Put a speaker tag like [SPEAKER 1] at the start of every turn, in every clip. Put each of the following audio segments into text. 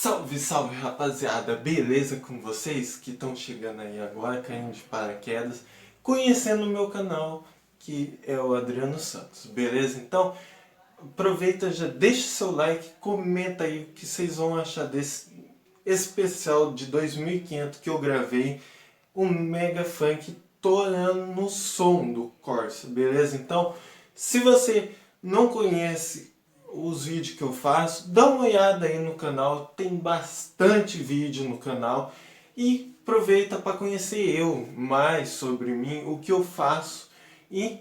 [SPEAKER 1] Salve, salve rapaziada, beleza com vocês que estão chegando aí agora, caindo de paraquedas, conhecendo o meu canal, que é o Adriano Santos, beleza? Então, aproveita, já deixa seu like, comenta aí o que vocês vão achar desse especial de 2500 que eu gravei, um mega funk torando no som do Corsa, beleza? Então, se você não conhece os vídeos que eu faço, dá uma olhada aí no canal, tem bastante vídeo no canal e aproveita para conhecer eu, mais sobre mim, o que eu faço. E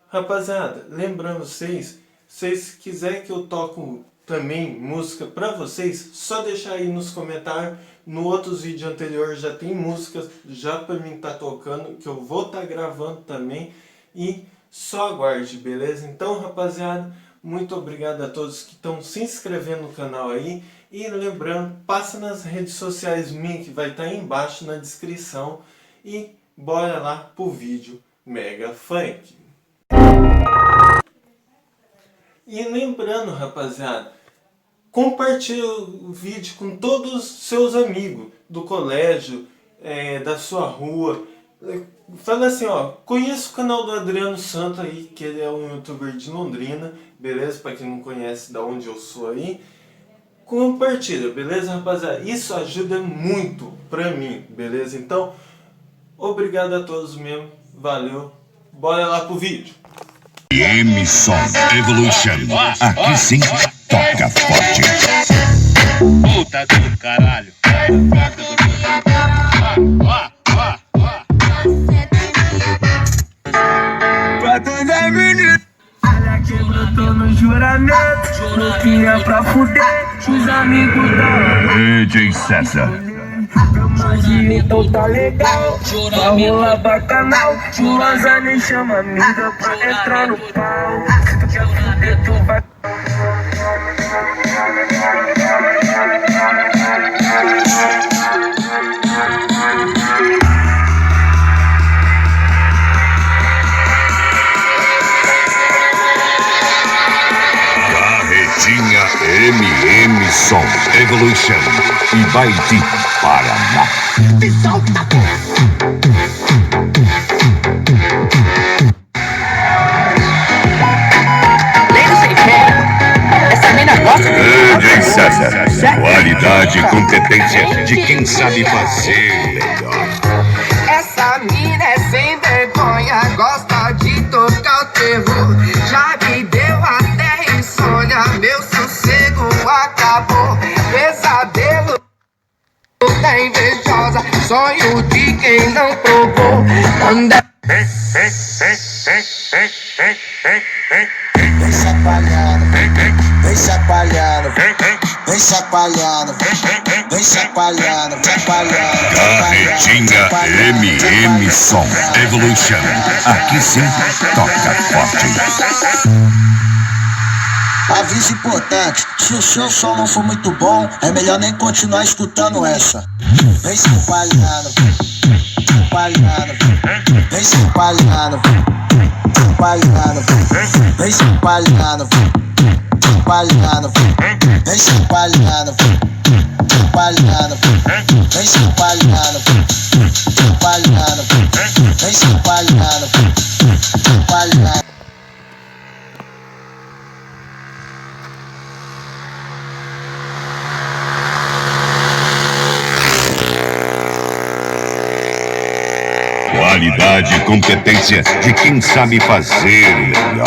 [SPEAKER 1] rapaziada, lembrando vocês, se vocês quiserem que eu toque também música para vocês, só deixar aí nos comentários. No outros vídeos anteriores já tem músicas já para mim estar tocando, que eu vou estar gravando também, e só aguarde, beleza? Então rapaziada, muito obrigado a todos que estão se inscrevendo no canal aí. E lembrando, passa nas redes sociais minhas que vai estar aí embaixo na descrição. E bora lá pro vídeo Mega Funk. E lembrando rapaziada, compartilhe o vídeo com todos os seus amigos do colégio, da sua rua. Fala assim, ó, conheço o canal do Adriano Santos aí, que ele é um youtuber de Londrina, beleza? Pra quem não conhece da onde eu sou aí, compartilha, beleza rapaziada? Isso ajuda muito pra mim, beleza? Então, obrigado a todos mesmo, valeu, bora lá pro vídeo.
[SPEAKER 2] Emisson Evolution, aqui sim toca forte.
[SPEAKER 3] Puta do caralho.
[SPEAKER 4] Pra todas as meninas. Olha que brotou no juramento. Louquinha pra fuder. Os amigos da
[SPEAKER 2] DJ César.
[SPEAKER 4] meu magia então tá legal. Vai rolar bacanal. O Lazane chama amiga pra entrar no pau. Tu quer fuder, tu vai.
[SPEAKER 2] Emisson Evolution e vai de Paraná.
[SPEAKER 4] Essa mina gosta
[SPEAKER 2] DJ César, qualidade e competência de quem sabe fazer melhor.
[SPEAKER 5] Essa mina é sem vergonha, gosta de tocar o terror. Já me deu até insônia, meu sossego acabou. Pesadelo da invejosa, sonho de quem não provou. Anda.
[SPEAKER 6] Vem chacoalhando, vem chacoalhando, vem chacoalhando, vem chacoalhando, chacoalhando.
[SPEAKER 2] Carretinha Emisson Evolution, aqui sim toca forte.
[SPEAKER 6] Aviso importante, se o seu som não for muito bom, é melhor nem continuar escutando essa. Vem chacoalhando, chacoalhando, vem chacoalhando, chacoalhando, vem chacoalhando, chacoalhando, vem chacoalhando, chacoalhando, vem chacoalhando, chacoalhando, vem chacoalhando, chacoalhando.
[SPEAKER 2] Qualidade e competência de quem sabe fazer melhor.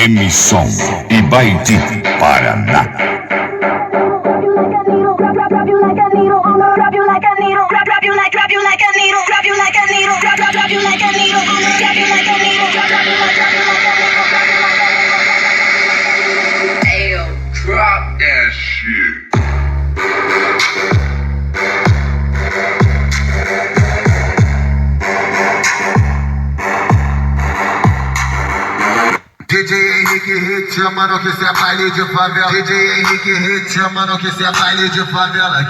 [SPEAKER 2] Emisson e vai de Paraná.
[SPEAKER 5] Drop that.
[SPEAKER 7] DJ Henrique Hit, mano, que cê é baile de favela. DJ Henrique Hit, mano, que cê é baile de favela.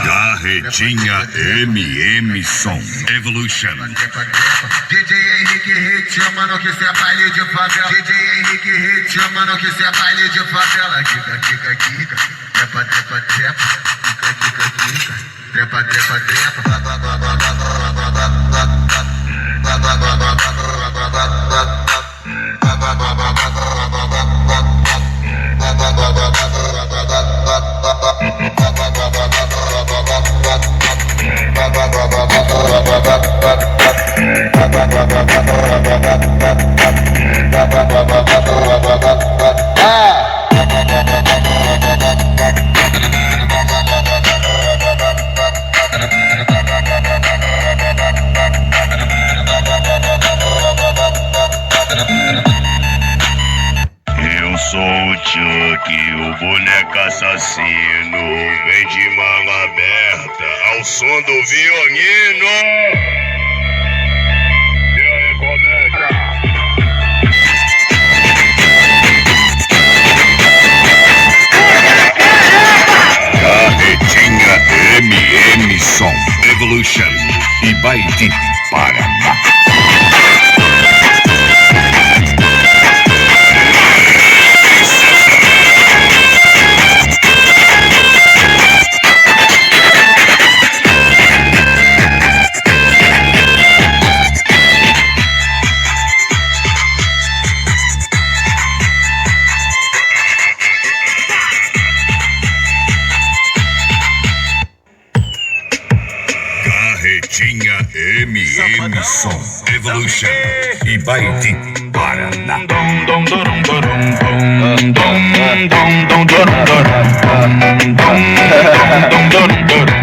[SPEAKER 2] Carretinha MM Som Evolution.
[SPEAKER 7] DJ Henrique Hit, mano, que cê é baile de favela. DJ Henrique Hit, mano, que cê é baile de favela. Kika, kika, kika, trepa, trepa, trepa, kika, kika, kika, trepa, trepa, trepa.
[SPEAKER 2] Eu sou o Chuck, o boneco assassino. Vem de manga aberta ao som do violino. E aí, começa. Carretinha MM Som Evolution e Baiti Paraná. Carretinha MM Som Evolution e Baiti Paraná.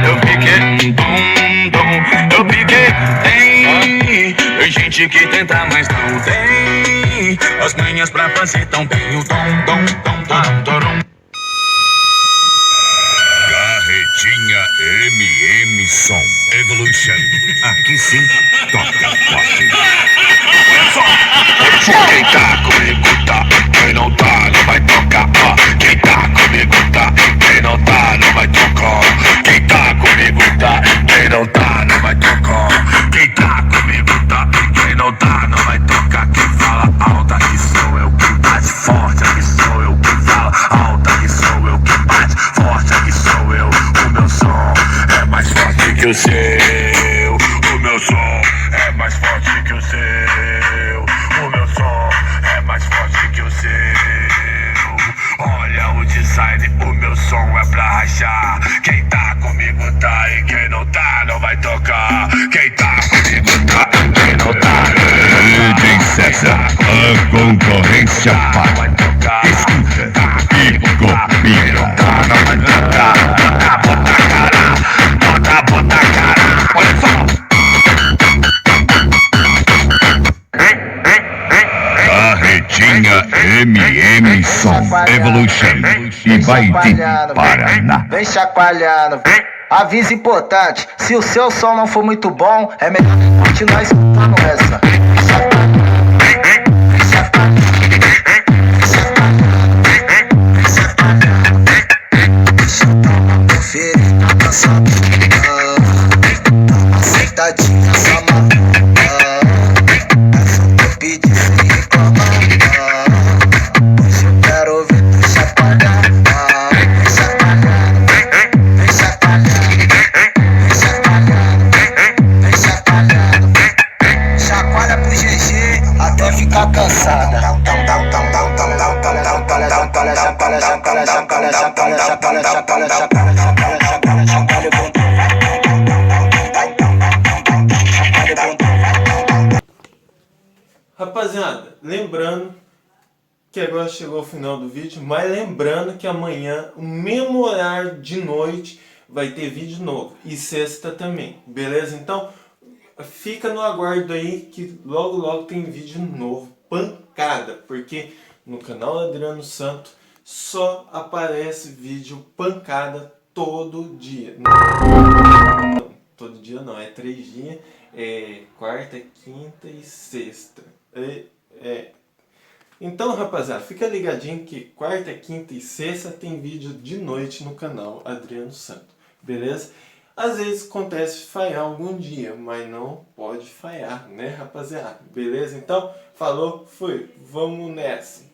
[SPEAKER 4] Eu piquei, tem gente que tenta, mas não tem as manhas pra fazer tão bem o tom.
[SPEAKER 2] Carretinha MM Som Evolution. Aqui sim, toca forte. Quem tá comigo tá, quem não tá não vai tocar. Quem tá comigo tá, quem não tá não vai tocar. Quem tá comigo tá, quem não tá não vai tocar. Quem tá comigo tá, quem não tá não vai tocar. Quem fala alta que sou eu, quem bate forte aqui sou eu. Quem fala alta que sou eu, quem bate forte aqui sou eu. O meu som é mais forte que o seu. O meu som é mais forte que o seu. O meu som é mais forte que o seu. Olha o design, o meu som é pra rachar. Quem tá comigo tá e quem não tá não vai tocar. Quem tá comigo tá e quem não tá. DJ César, a concorrência vai tocar. Escuta e copia. Não vai tocar. Bota a cara, bota a cara. Olha só. Carretinha MM Som Evolution e Baiti Paraná.
[SPEAKER 6] Vem chacoalhando. Aviso importante: se o seu som não for muito bom, é melhor continuar escutando essa. Sentadinha, essa mão. Essa eu pedi sem reclamar. Hoje eu quero ouvir tu chacoalhar. Vem chacoalhando, vem chacoalhando. Chacoalha pro GG até ficar cansada.
[SPEAKER 1] Rapaziada, lembrando que agora chegou o final do vídeo, mas lembrando que amanhã, o mesmo horário de noite, vai ter vídeo novo. E sexta também, beleza? Então, fica no aguardo aí que logo logo tem vídeo novo, pancada, porque no canal Adriano Santos só aparece vídeo pancada todo dia. Todo dia não, é 3 dias, é quarta, quinta e sexta. Então, rapaziada, fica ligadinho que quarta, quinta e sexta tem vídeo de noite no canal Adriano Santos, beleza? Às vezes acontece falhar algum dia, mas não pode falhar, né, rapaziada? Beleza? Então, falou, fui, vamos nessa.